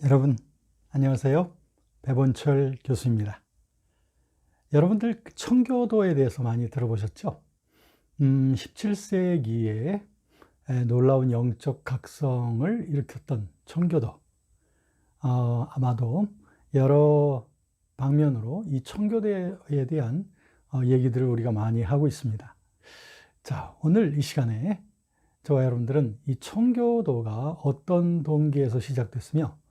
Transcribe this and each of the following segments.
여러분 안녕하세요. 배본철 교수입니다. 여러분들 청교도에 대해서 많이 들어보셨죠? 17세기에 놀라운 영적 각성을 일으켰던 청교도. 아마도 여러 방면으로 이 청교도에 대한 얘기들을 우리가 많이 하고 있습니다. 자, 오늘 이 시간에 저와 여러분들은 이 청교도가 어떤 동기에서 시작됐으며,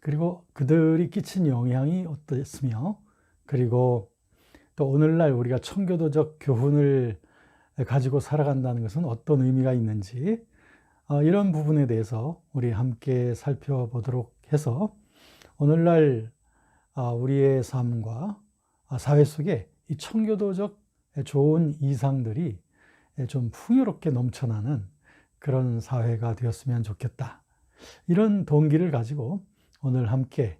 그리고 그들이 끼친 영향이 어땠으며, 그리고 또 오늘날 우리가 청교도적 교훈을 가지고 살아간다는 것은 어떤 의미가 있는지, 이런 부분에 대해서 우리 함께 살펴보도록 해서 오늘날 우리의 삶과 사회 속에 이 청교도적 좋은 이상들이 좀 풍요롭게 넘쳐나는 그런 사회가 되었으면 좋겠다. 이런 동기를 가지고 오늘 함께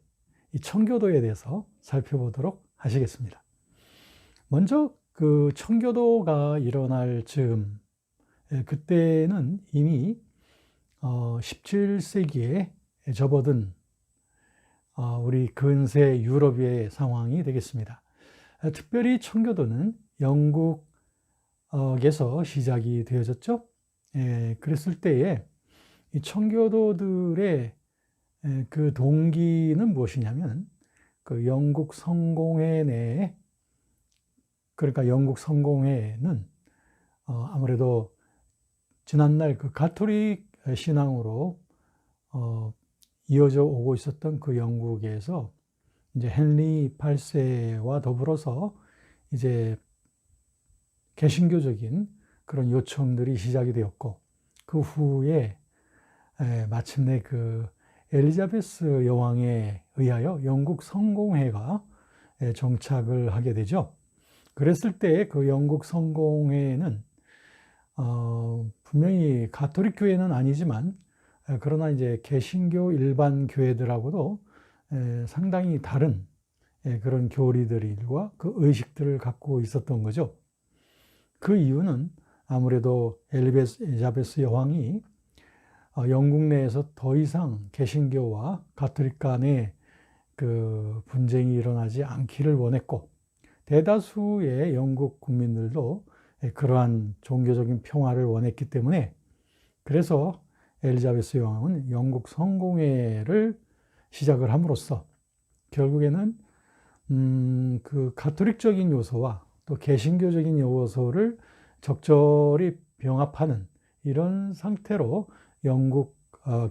이 청교도에 대해서 살펴보도록 하시겠습니다. 먼저 그 청교도가 일어날 즈음, 그때는 이미 17세기에 접어든 우리 근세 유럽의 상황이 되겠습니다. 특별히 청교도는 영국에서 시작이 되어졌죠. 그랬을 때에 이 청교도들의 그 동기는 무엇이냐면, 그 영국 성공회 내에, 그러니까 영국 성공회는 아무래도 지난날 그 가톨릭 신앙으로 이어져 오고 있었던 그 영국에서 이제 헨리 8세와 더불어서 이제 개신교적인 그런 요청들이 시작이 되었고, 그 후에 마침내 그 엘리자베스 여왕에 의하여 영국 성공회가 정착을 하게 되죠. 그랬을 때 그 영국 성공회는 분명히 가톨릭 교회는 아니지만, 그러나 이제 개신교 일반 교회들하고도 상당히 다른 그런 교리들과 그 의식들을 갖고 있었던 거죠. 그 이유는 아무래도 엘리자베스 여왕이 영국 내에서 더 이상 개신교와 가톨릭 간의 그 분쟁이 일어나지 않기를 원했고, 대다수의 영국 국민들도 그러한 종교적인 평화를 원했기 때문에, 그래서 엘리자베스 여왕은 영국 성공회를 시작을 함으로써 결국에는 그 가톨릭적인 요소와 또 개신교적인 요소를 적절히 병합하는 이런 상태로 영국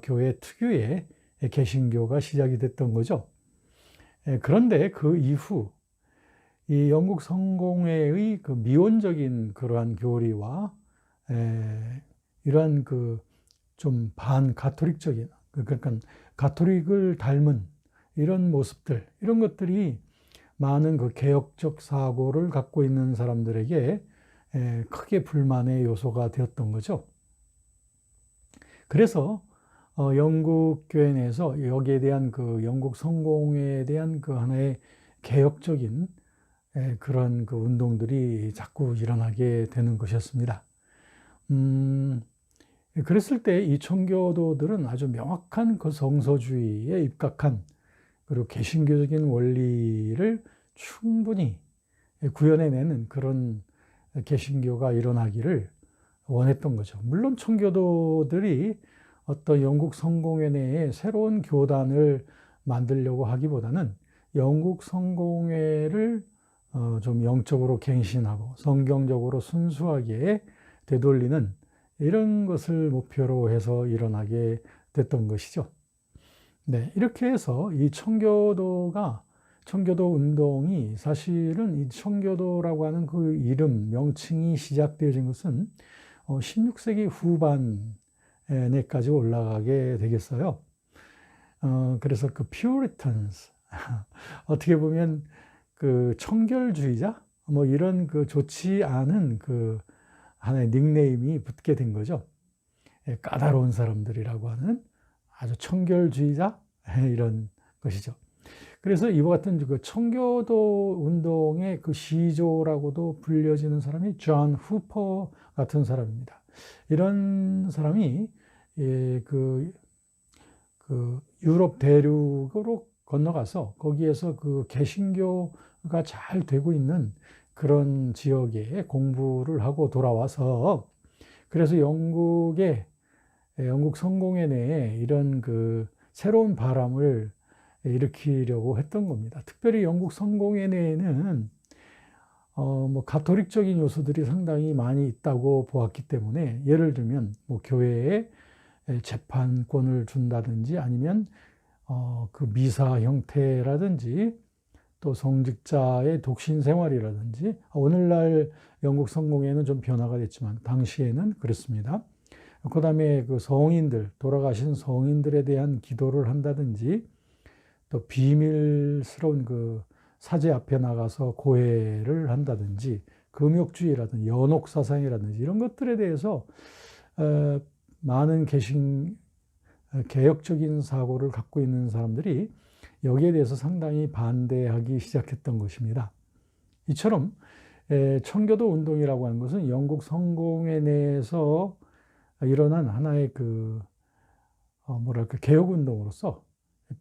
교회 특유의 개신교가 시작이 됐던 거죠. 그런데 그 이후 이 영국 성공회의 그 미온적인 그러한 교리와 이러한 그 좀 반가톨릭적인, 그러니까 가톨릭을 닮은 이런 모습들, 이런 것들이 많은 그 개혁적 사고를 갖고 있는 사람들에게 크게 불만의 요소가 되었던 거죠. 그래서 영국 교회 내에서 여기에 대한 그 영국 성공에 대한 그 하나의 개혁적인 그런 그 운동들이 자꾸 일어나게 되는 것이었습니다. 그랬을 때 이 청교도들은 아주 명확한 그 성서주의에 입각한, 그리고 개신교적인 원리를 충분히 구현해내는 그런 개신교가 일어나기를 원했던 거죠. 물론 청교도들이 어떤 영국 성공회 내에 새로운 교단을 만들려고 하기보다는 영국 성공회를 좀 영적으로 갱신하고 성경적으로 순수하게 되돌리는 이런 것을 목표로 해서 일어나게 됐던 것이죠. 네, 이렇게 해서 이 청교도 운동이 사실은 이 청교도라고 하는 그 이름, 명칭이 시작되어진 것은 16세기 후반에까지 올라가게 되겠어요. 그래서 그 Puritans, 어떻게 보면 그 청결주의자, 뭐 이런 그 좋지 않은 그 하나의 닉네임이 붙게 된 거죠. 까다로운 사람들이라고 하는 아주 청결주의자, 이런 것이죠. 그래서 이와 같은 그 청교도 운동의 그 시조라고도 불려지는 사람이 존 후퍼 같은 사람입니다. 이런 사람이 그 그 유럽 대륙으로 건너가서 거기에서 그 개신교가 잘 되고 있는 그런 지역에 공부를 하고 돌아와서 그래서 영국 성공회 내에 이런 그 새로운 바람을 일으키려고 했던 겁니다. 특별히 영국 성공회 내에는 뭐 가톨릭적인 요소들이 상당히 많이 있다고 보았기 때문에 예를 들면 뭐 교회에 재판권을 준다든지 아니면 그 미사 형태라든지 또 성직자의 독신 생활이라든지 오늘날 영국 성공회는 좀 변화가 됐지만 당시에는 그랬습니다. 그 다음에 그 성인들, 돌아가신 성인들에 대한 기도를 한다든지 또 비밀스러운 그 사제 앞에 나가서 고해를 한다든지 금욕주의라든지 연옥사상이라든지 이런 것들에 대해서 많은 개혁적인 사고를 갖고 있는 사람들이 여기에 대해서 상당히 반대하기 시작했던 것입니다. 이처럼 청교도 운동이라고 하는 것은 영국 성공회 내에서 일어난 하나의 그 뭐랄까 개혁 운동으로서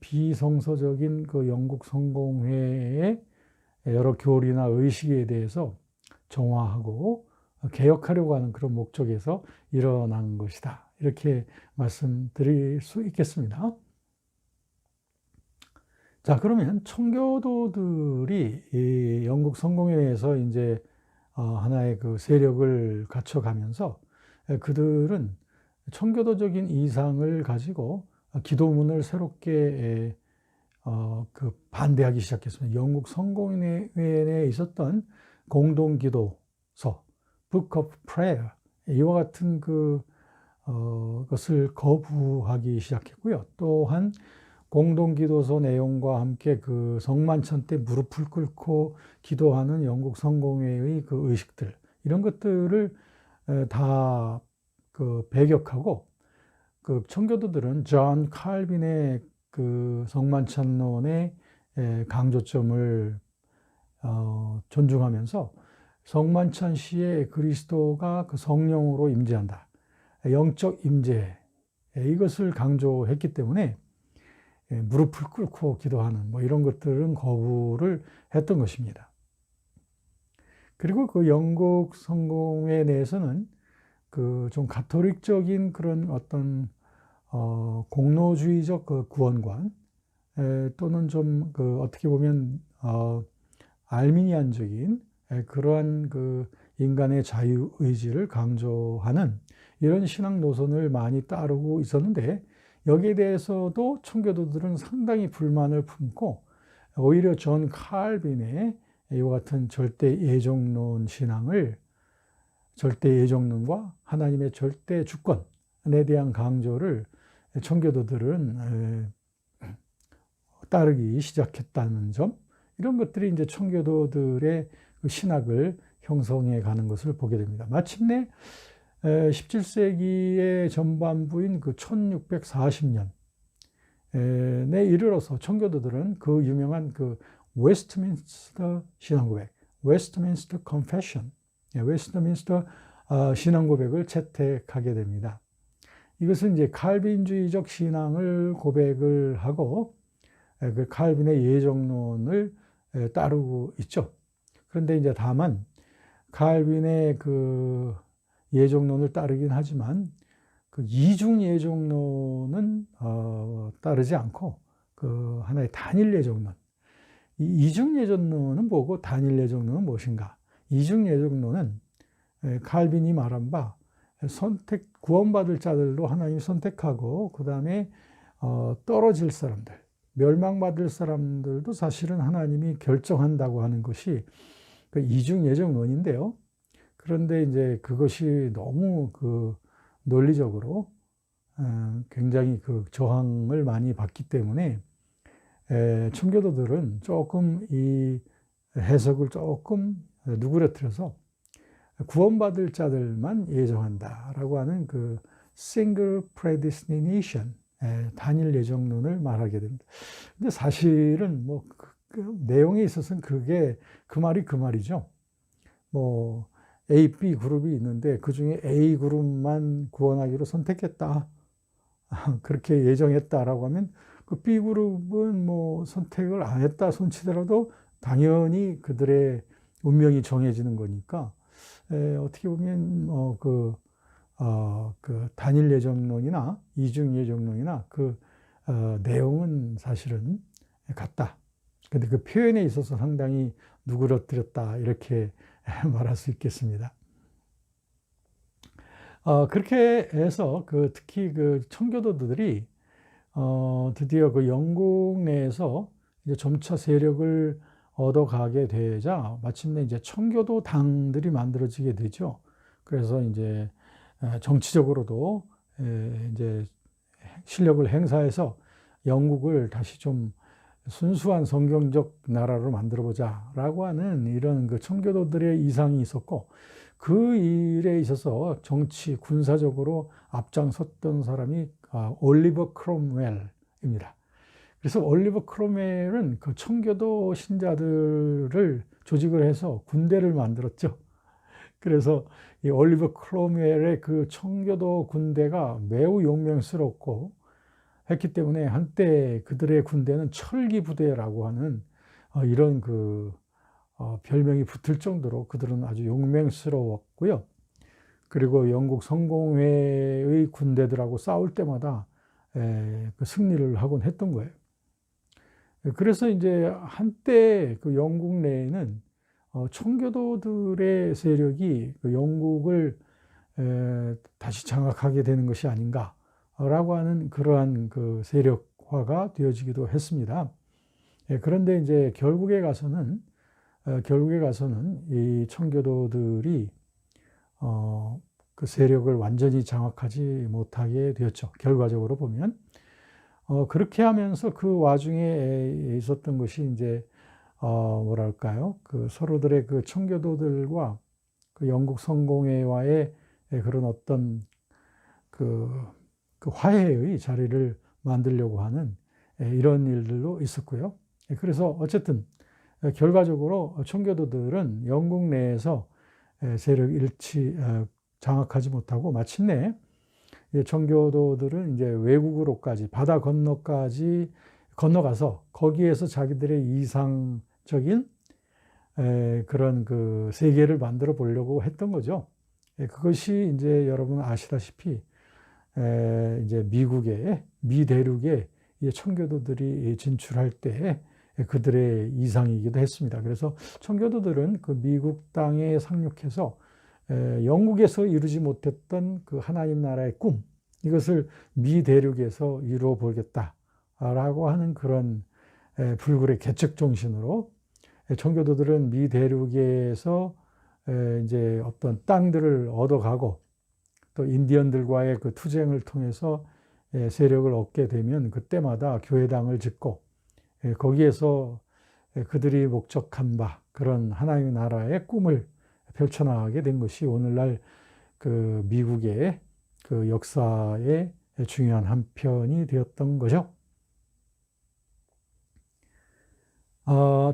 비성서적인 그 영국 성공회의 여러 교리나 의식에 대해서 정화하고 개혁하려고 하는 그런 목적에서 일어난 것이다. 이렇게 말씀드릴 수 있겠습니다. 자, 그러면 청교도들이 이 영국 성공회에서 이제 하나의 그 세력을 갖춰가면서 그들은 청교도적인 이상을 가지고 기도문을 새롭게 그 반대하기 시작했습니다. 영국 성공회에 있었던 공동기도서, Book of Prayer 이와 같은 것을 거부하기 시작했고요. 또한 공동기도서 내용과 함께 그 성만찬 때 무릎을 꿇고 기도하는 영국 성공회의 그 의식들 이런 것들을 다 그 배격하고 그 청교도들은 존 칼빈의 그 성만찬론의 강조점을 존중하면서 성만찬 시에 그리스도가 그 성령으로 임재한다. 영적 임재 이것을 강조했기 때문에 무릎을 꿇고 기도하는 뭐 이런 것들은 거부를 했던 것입니다. 그리고 그 영국 성공회 내에서는 그 좀 가톨릭적인 그런 어떤 공로주의적 그 구원관 또는 좀 그 어떻게 보면 알미니안적인 그러한 그 인간의 자유 의지를 강조하는 이런 신앙 노선을 많이 따르고 있었는데 여기에 대해서도 청교도들은 상당히 불만을 품고 오히려 존 칼빈의 이와 같은 절대 예정론 신앙을 절대 예정론과 하나님의 절대 주권에 대한 강조를 청교도들은 따르기 시작했다는 점 이런 것들이 이제 청교도들의 신학을 형성해 가는 것을 보게 됩니다. 마침내 17세기의 전반부인 그 1640년에 이르러서 청교도들은 그 유명한 그 웨스트민스터 신앙고백, 웨스트민스터 컨페션, 웨스트민스터 신앙고백을 채택하게 됩니다. 이것은 이제 칼빈주의적 신앙을 고백을 하고 그 칼빈의 예정론을 따르고 있죠. 그런데 이제 다만 칼빈의 그 예정론을 따르긴 하지만 그 이중 예정론은 따르지 않고 그 하나의 단일 예정론. 이 이중 예정론은 뭐고 단일 예정론은 무엇인가? 이중 예정론은 칼빈이 말한 바 구원받을 자들로 하나님이 선택하고 그 다음에 떨어질 사람들, 멸망받을 사람들도 사실은 하나님이 결정한다고 하는 것이 그 이중 예정론인데요. 그런데 이제 그것이 너무 그 논리적으로 굉장히 그 저항을 많이 받기 때문에 청교도들은 조금 이 해석을 조금 누그러뜨려서 구원받을 자들만 예정한다라고 하는 그 single predestination 단일 예정론을 말하게 됩니다. 근데 사실은 뭐 그 내용에 있어서는 그게 그 말이 그 말이죠. 뭐 A, B 그룹이 있는데 그 중에 A 그룹만 구원하기로 선택했다. 그렇게 예정했다라고 하면 그 B그룹은 뭐 선택을 안 했다 손치더라도 당연히 그들의 운명이 정해지는 거니까 어떻게 보면 그 단일 예정론이나 이중 예정론이나 내용은 사실은 같다. 근데 그 표현에 있어서 상당히 누그러뜨렸다 이렇게 말할 수 있겠습니다. 그렇게 해서 특히 그 청교도들이 드디어 그 영국 내에서 이제 점차 세력을 얻어가게 되자 마침내 이제 청교도 당들이 만들어지게 되죠. 그래서 이제 정치적으로도 이제 실력을 행사해서 영국을 다시 좀 순수한 성경적 나라로 만들어 보자라고 하는 이런 그 청교도들의 이상이 있었고, 그 일에 있어서 정치 군사적으로 앞장섰던 사람이 올리버 크롬웰입니다. 그래서 올리버 크롬웰은 그 청교도 신자들을 조직을 해서 군대를 만들었죠. 그래서 이 올리버 크롬웰의 그 청교도 군대가 매우 용맹스럽고 했기 때문에 한때 그들의 군대는 철기 부대라고 하는 이런 별명이 붙을 정도로 그들은 아주 용맹스러웠고요. 그리고 영국 성공회의 군대들하고 싸울 때마다 그 승리를 하곤 했던 거예요. 그래서 이제 한때 그 영국 내에는 청교도들의 세력이 그 영국을 다시 장악하게 되는 것이 아닌가라고 하는 그러한 그 세력화가 되어지기도 했습니다. 그런데 이제 결국에 가서는 이 청교도들이 그 세력을 완전히 장악하지 못하게 되었죠. 결과적으로 보면. 그렇게 하면서 그 와중에 있었던 것이 이제, 뭐랄까요. 그 서로들의 그 청교도들과 그 영국 성공회와의 그런 어떤 그 화해의 자리를 만들려고 하는 이런 일들도 있었고요. 그래서 어쨌든 결과적으로 청교도들은 영국 내에서 세력 장악하지 못하고 마침내 청교도들은 이제 외국으로까지 바다 건너까지 건너가서 거기에서 자기들의 이상적인 그런 그 세계를 만들어 보려고 했던 거죠. 그것이 이제 여러분 아시다시피 이제 미 대륙에 청교도들이 진출할 때 그들의 이상이기도 했습니다. 그래서 청교도들은 그 미국 땅에 상륙해서 영국에서 이루지 못했던 그 하나님 나라의 꿈, 이것을 미 대륙에서 이루어 보겠다라고 하는 그런 불굴의 개척 정신으로 청교도들은 미 대륙에서 이제 어떤 땅들을 얻어가고 또 인디언들과의 그 투쟁을 통해서 세력을 얻게 되면 그때마다 교회당을 짓고 거기에서 그들이 목적한 바 그런 하나님의 나라의 꿈을 펼쳐나가게 된 것이 오늘날 그 미국의 그 역사의 중요한 한 편이 되었던 거죠.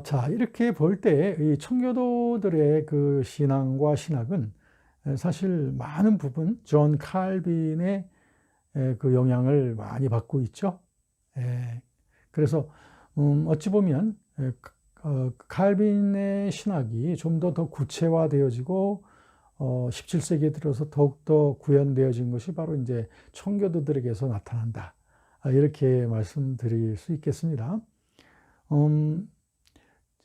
자, 이렇게 볼 때 이 청교도들의 그 신앙과 신학은 사실 많은 부분 존 칼빈의 그 영향을 많이 받고 있죠. 그래서 어찌 보면 칼빈의 신학이 좀 더 구체화되어지고 17세기에 들어서 더욱더 구현되어진 것이 바로 이제 청교도들에게서 나타난다. 이렇게 말씀드릴 수 있겠습니다.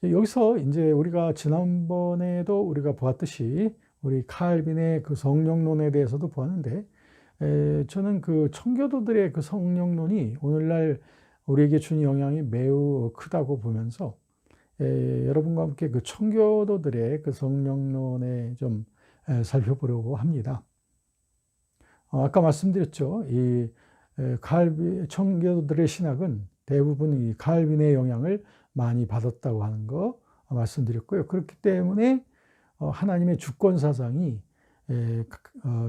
여기서 이제 우리가 지난번에도 우리가 보았듯이 우리 칼빈의 그 성령론에 대해서도 보았는데 저는 그 청교도들의 그 성령론이 오늘날 우리에게 준 영향이 매우 크다고 보면서 여러분과 함께 그 청교도들의 그 성령론에 좀 살펴보려고 합니다. 아까 말씀드렸죠. 이 청교도들의 신학은 대부분 이 칼빈의 영향을 많이 받았다고 하는 거 말씀드렸고요. 그렇기 때문에 하나님의 주권 사상이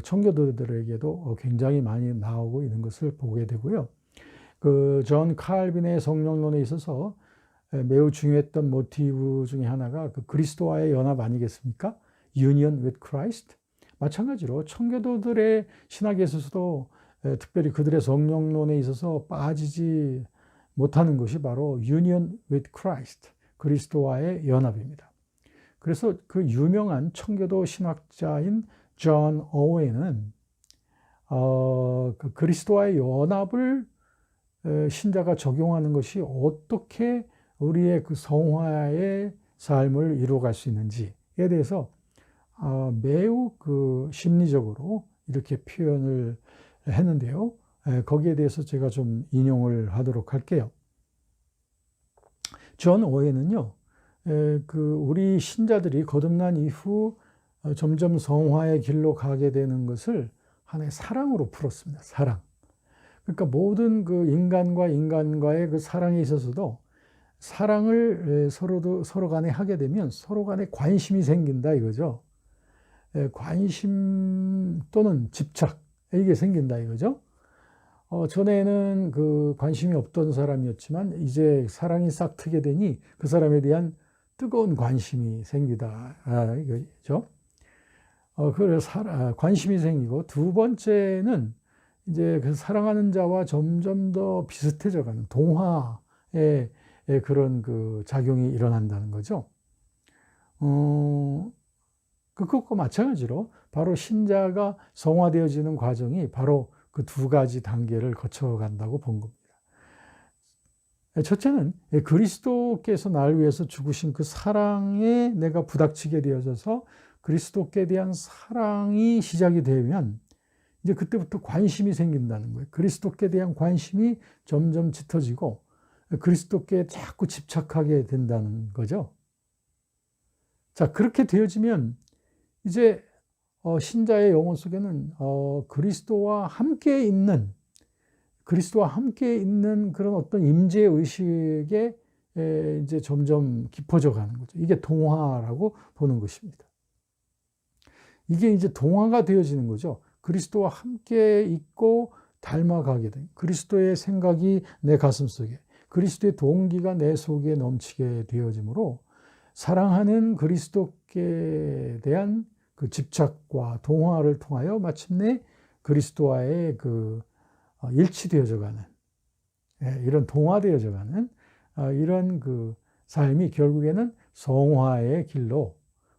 청교도들에게도 굉장히 많이 나오고 있는 것을 보게 되고요. 그 존 칼빈의 성령론에 있어서 매우 중요했던 모티브 중에 하나가 그 그리스도와의 연합 아니겠습니까? Union with Christ. 마찬가지로 청교도들의 신학에 있어서도 특별히 그들의 성령론에 있어서 빠지지 못하는 것이 바로 Union with Christ, 그리스도와의 연합입니다. 그래서 그 유명한 청교도 신학자인 존 오웬은 그 그리스도와의 연합을 신자가 적용하는 것이 어떻게 우리의 그 성화의 삶을 이루어갈 수 있는지에 대해서 매우 그 심리적으로 이렇게 표현을 했는데요. 거기에 대해서 제가 좀 인용을 하도록 할게요. 존 오웬은요, 그 우리 신자들이 거듭난 이후 점점 성화의 길로 가게 되는 것을 하나의 사랑으로 풀었습니다. 사랑. 그러니까 모든 그 인간과 인간과의 그 사랑에 있어서도 사랑을 서로 간에 하게 되면 서로 간에 관심이 생긴다 이거죠. 관심 또는 집착, 이게 생긴다 이거죠. 전에는 그 관심이 없던 사람이었지만 이제 사랑이 싹 트게 되니 그 사람에 대한 뜨거운 관심이 생기다 이거죠. 그래서 관심이 생기고, 두 번째는 이제 그 사랑하는 자와 점점 더 비슷해져 가는 동화의 그런 그 작용이 일어난다는 거죠. 그것과 마찬가지로 바로 신자가 성화되어지는 과정이 바로 그 두 가지 단계를 거쳐간다고 본 겁니다. 첫째는 그리스도께서 나를 위해서 죽으신 그 사랑에 내가 부닥치게 되어져서 그리스도께 대한 사랑이 시작이 되면 이제 그때부터 관심이 생긴다는 거예요. 그리스도께 대한 관심이 점점 짙어지고 그리스도께 자꾸 집착하게 된다는 거죠. 자, 그렇게 되어지면 이제 신자의 영혼 속에는 그리스도와 함께 있는 그런 어떤 임재 의식에 이제 점점 깊어져 가는 거죠. 이게 동화라고 보는 것입니다. 이게 이제 동화가 되어지는 거죠. 그리스도와 함께 있고 닮아가게 된 그리스도의 생각이 내 가슴 속에, 그리스도의 동기가 내 속에 넘치게 되어지므로 사랑하는 그리스도께 대한 그 집착과 동화를 통하여 마침내 그리스도와의 그 일치되어져 가는, 이런 동화되어져 가는 이런 그 삶이 결국에는 성화의 길로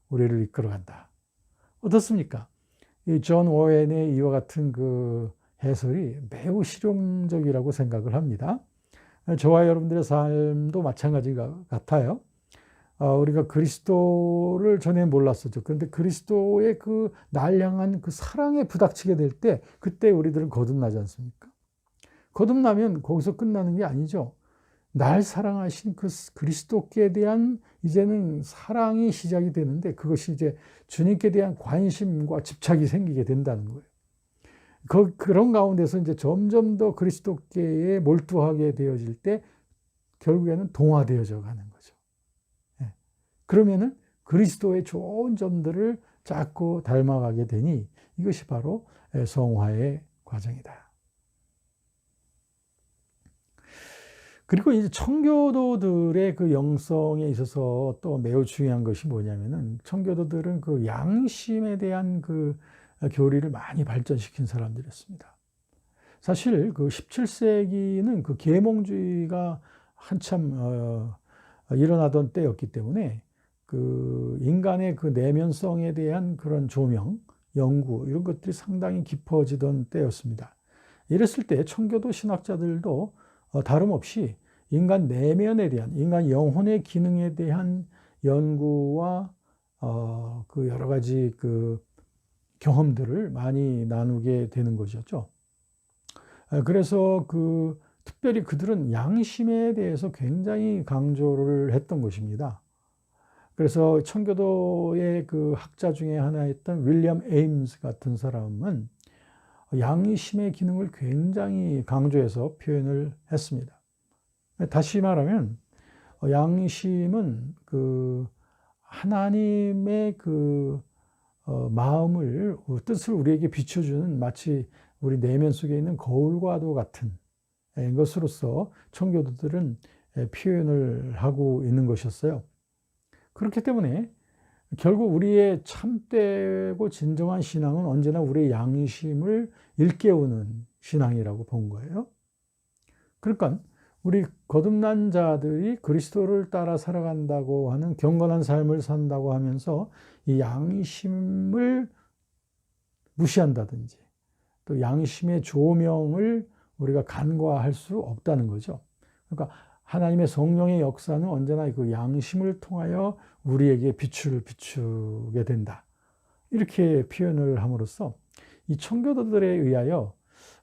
우리를 이끌어간다. 어떻습니까? 이 존 오웬의 이와 같은 그 해설이 매우 실용적이라고 생각을 합니다. 저와 여러분들의 삶도 마찬가지 같아요. 우리가 그리스도를 전에 몰랐었죠. 그런데 그리스도의 그 날 향한 그 사랑에 부닥치게 될 때, 그때 우리들은 거듭나지 않습니까? 거듭나면 거기서 끝나는 게 아니죠. 날 사랑하신 그 그리스도께 대한 이제는 사랑이 시작이 되는데, 그것이 이제 주님께 대한 관심과 집착이 생기게 된다는 거예요. 그런 가운데서 이제 점점 더 그리스도께 몰두하게 되어질 때 결국에는 동화되어져 가는 거죠. 그러면은 그리스도의 좋은 점들을 자꾸 닮아가게 되니 이것이 바로 성화의 과정이다. 그리고 이제 청교도들의 그 영성에 있어서 또 매우 중요한 것이 뭐냐면은, 청교도들은 그 양심에 대한 그 교리를 많이 발전시킨 사람들이었습니다. 사실 그 17세기는 그 계몽주의가 한참 일어나던 때였기 때문에 그 인간의 그 내면성에 대한 그런 조명, 연구 이런 것들이 상당히 깊어지던 때였습니다. 이랬을 때 청교도 신학자들도 다름없이 인간 내면에 대한, 인간 영혼의 기능에 대한 연구와 그 여러 가지 그 경험들을 많이 나누게 되는 것이었죠. 그래서 그 특별히 그들은 양심에 대해서 굉장히 강조를 했던 것입니다. 그래서 청교도의 그 학자 중에 하나였던 윌리엄 에임스 같은 사람은 양심의 기능을 굉장히 강조해서 표현을 했습니다. 다시 말하면 양심은 그 하나님의 그 마음을, 뜻을 우리에게 비춰주는 마치 우리 내면 속에 있는 거울과도 같은 것으로서 청교도들은 표현을 하고 있는 것이었어요. 그렇기 때문에 결국 우리의 참되고 진정한 신앙은 언제나 우리의 양심을 일깨우는 신앙이라고 본 거예요. 그러니까 우리 거듭난 자들이 그리스도를 따라 살아간다고 하는 경건한 삶을 산다고 하면서 이 양심을 무시한다든지 또 양심의 조명을 우리가 간과할 수 없다는 거죠. 그러니까 하나님의 성령의 역사는 언제나 그 양심을 통하여 우리에게 빛을 비추게 된다. 이렇게 표현을 함으로써 이 청교도들에 의하여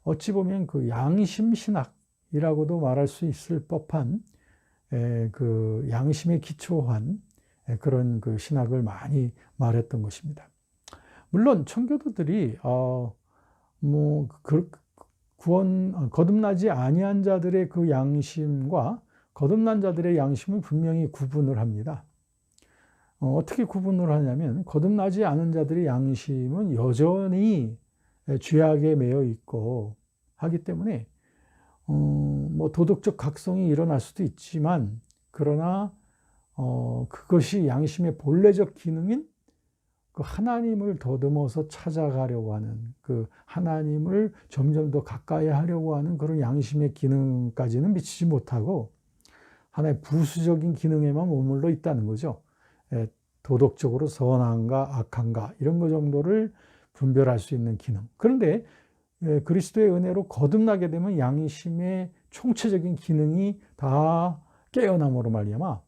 어찌 보면 그 양심 신학이라고도 말할 수 있을 법한 그 양심에 기초한 그런 그 신학을 많이 말했던 것입니다. 물론 청교도들이 거듭나지 아니한 자들의 그 양심과 거듭난 자들의 양심은 분명히 구분을 합니다. 어떻게 구분을 하냐면 거듭나지 않은 자들의 양심은 여전히 죄악에 매여 있고 하기 때문에 도덕적 각성이 일어날 수도 있지만 그러나 그것이 양심의 본래적 기능인 그 하나님을 더듬어서 찾아가려고 하는 그 하나님을 점점 더 가까이 하려고 하는 그런 양심의 기능까지는 미치지 못하고 하나의 부수적인 기능에만 머물러 있다는 거죠. 도덕적으로 선한가 악한가 이런 것 정도를 분별할 수 있는 기능. 그런데 그리스도의 은혜로 거듭나게 되면 양심의 총체적인 기능이 다 깨어남으로 말미암아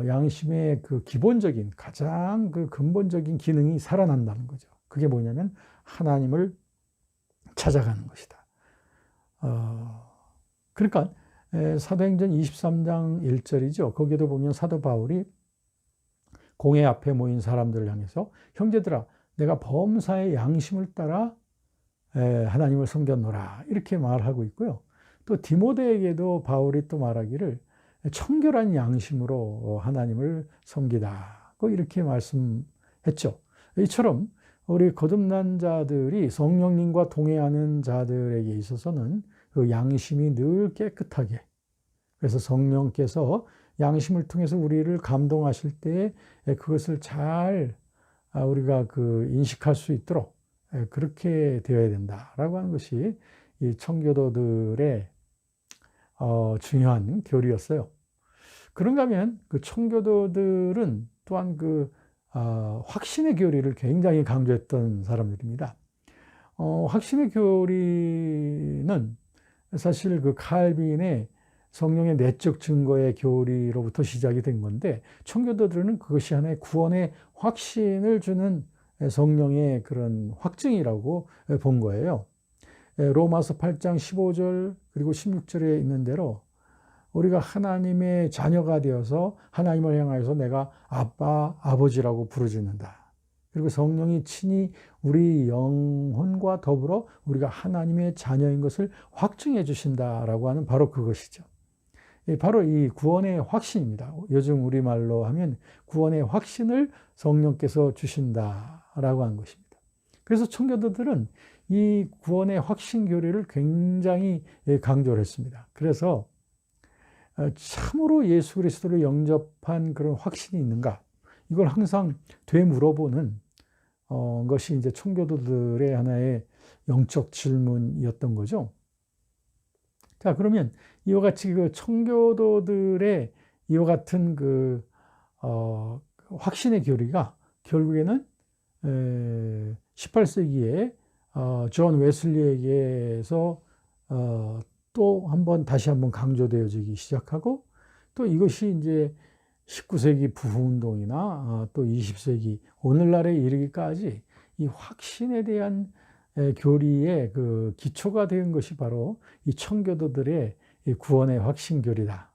양심의 그 기본적인 가장 그 근본적인 기능이 살아난다는 거죠. 그게 뭐냐면 하나님을 찾아가는 것이다. 그러니까 사도행전 23장 1절이죠. 거기에도 보면 사도 바울이 공회 앞에 모인 사람들을 향해서 형제들아 내가 범사의 양심을 따라 하나님을 섬겼노라 이렇게 말하고 있고요. 또 디모데에게도 바울이 또 말하기를 청결한 양심으로 하나님을 섬기다 이렇게 말씀했죠. 이처럼 우리 거듭난 자들이 성령님과 동행하는 자들에게 있어서는 그 양심이 늘 깨끗하게 그래서 성령께서 양심을 통해서 우리를 감동하실 때 그것을 잘 우리가 그 인식할 수 있도록 그렇게 되어야 된다라고 하는 것이 이 청교도들의 중요한 교리였어요. 그런가 하면 그 청교도들은 또한 그 확신의 교리를 굉장히 강조했던 사람들입니다. 확신의 교리는 사실 그 칼빈의 성령의 내적 증거의 교리로부터 시작이 된 건데 청교도들은 그것이 하나의 구원의 확신을 주는 성령의 그런 확증이라고 본 거예요. 로마서 8장 15절 그리고 16절에 있는 대로 우리가 하나님의 자녀가 되어서 하나님을 향하여서 내가 아빠, 아버지라고 부르짖는다. 그리고 성령이 친히 우리 영혼과 더불어 우리가 하나님의 자녀인 것을 확증해 주신다라고 하는 바로 그것이죠. 바로 이 구원의 확신입니다. 요즘 우리말로 하면 구원의 확신을 성령께서 주신다라고 하는 것입니다. 그래서 청교도들은 이 구원의 확신 교리를 굉장히 강조를 했습니다. 그래서 참으로 예수 그리스도를 영접한 그런 확신이 있는가? 이걸 항상 되물어보는 것이 이제 청교도들의 하나의 영적 질문이었던 거죠. 자, 그러면 이와 같이 그 청교도들의 이와 같은 그 확신의 교리가 결국에는 18세기에 존 웨슬리에게서 또 다시 한번 강조되어지기 시작하고 또 이것이 이제 19세기 부흥운동이나 또 20세기 오늘날에 이르기까지 이 확신에 대한 교리의 그 기초가 된 것이 바로 이 청교도들의 구원의 확신 교리다.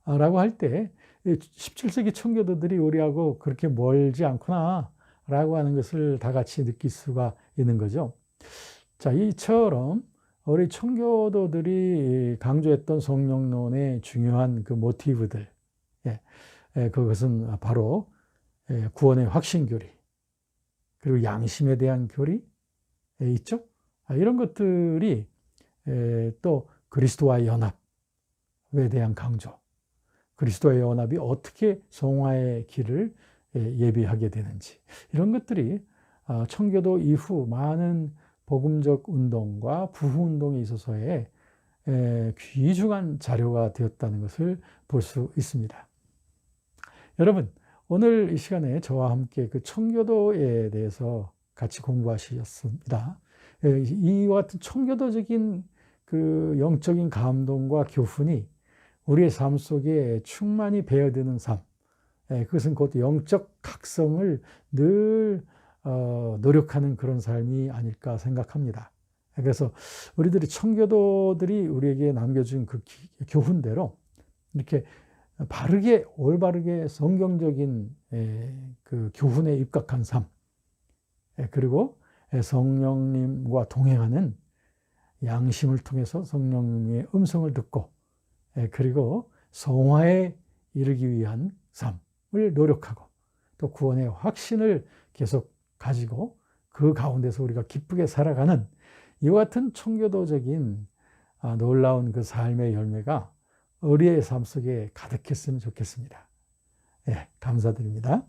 라고 할 때 17세기 청교도들이 우리하고 그렇게 멀지 않구나 라고 하는 것을 다 같이 느낄 수가 있는 거죠. 자, 이처럼 우리 청교도들이 강조했던 성령론의 중요한 그 모티브들, 그것은 바로 구원의 확신 교리, 그리고 양심에 대한 교리 있죠. 이런 것들이 또 그리스도와의 연합에 대한 강조, 그리스도와의 연합이 어떻게 성화의 길을 예비하게 되는지 이런 것들이 청교도 이후 많은 복음적 운동과 부흥 운동에 있어서의 귀중한 자료가 되었다는 것을 볼 수 있습니다. 여러분, 오늘 이 시간에 저와 함께 그 청교도에 대해서 같이 공부하셨습니다. 이와 같은 청교도적인 그 영적인 감동과 교훈이 우리의 삶 속에 충만히 배어드는 삶, 그것은 곧 영적 각성을 늘 노력하는 그런 삶이 아닐까 생각합니다. 그래서 우리들이 청교도들이 우리에게 남겨준 그 교훈대로 이렇게 바르게 올바르게 성경적인 그 교훈에 입각한 삶, 그리고 성령님과 동행하는 양심을 통해서 성령님의 음성을 듣고, 그리고 성화에 이르기 위한 삶을 노력하고, 또 구원의 확신을 계속 가지고 그 가운데서 우리가 기쁘게 살아가는 이와 같은 청교도적인 놀라운 그 삶의 열매가 우리의 삶 속에 가득했으면 좋겠습니다. 감사드립니다.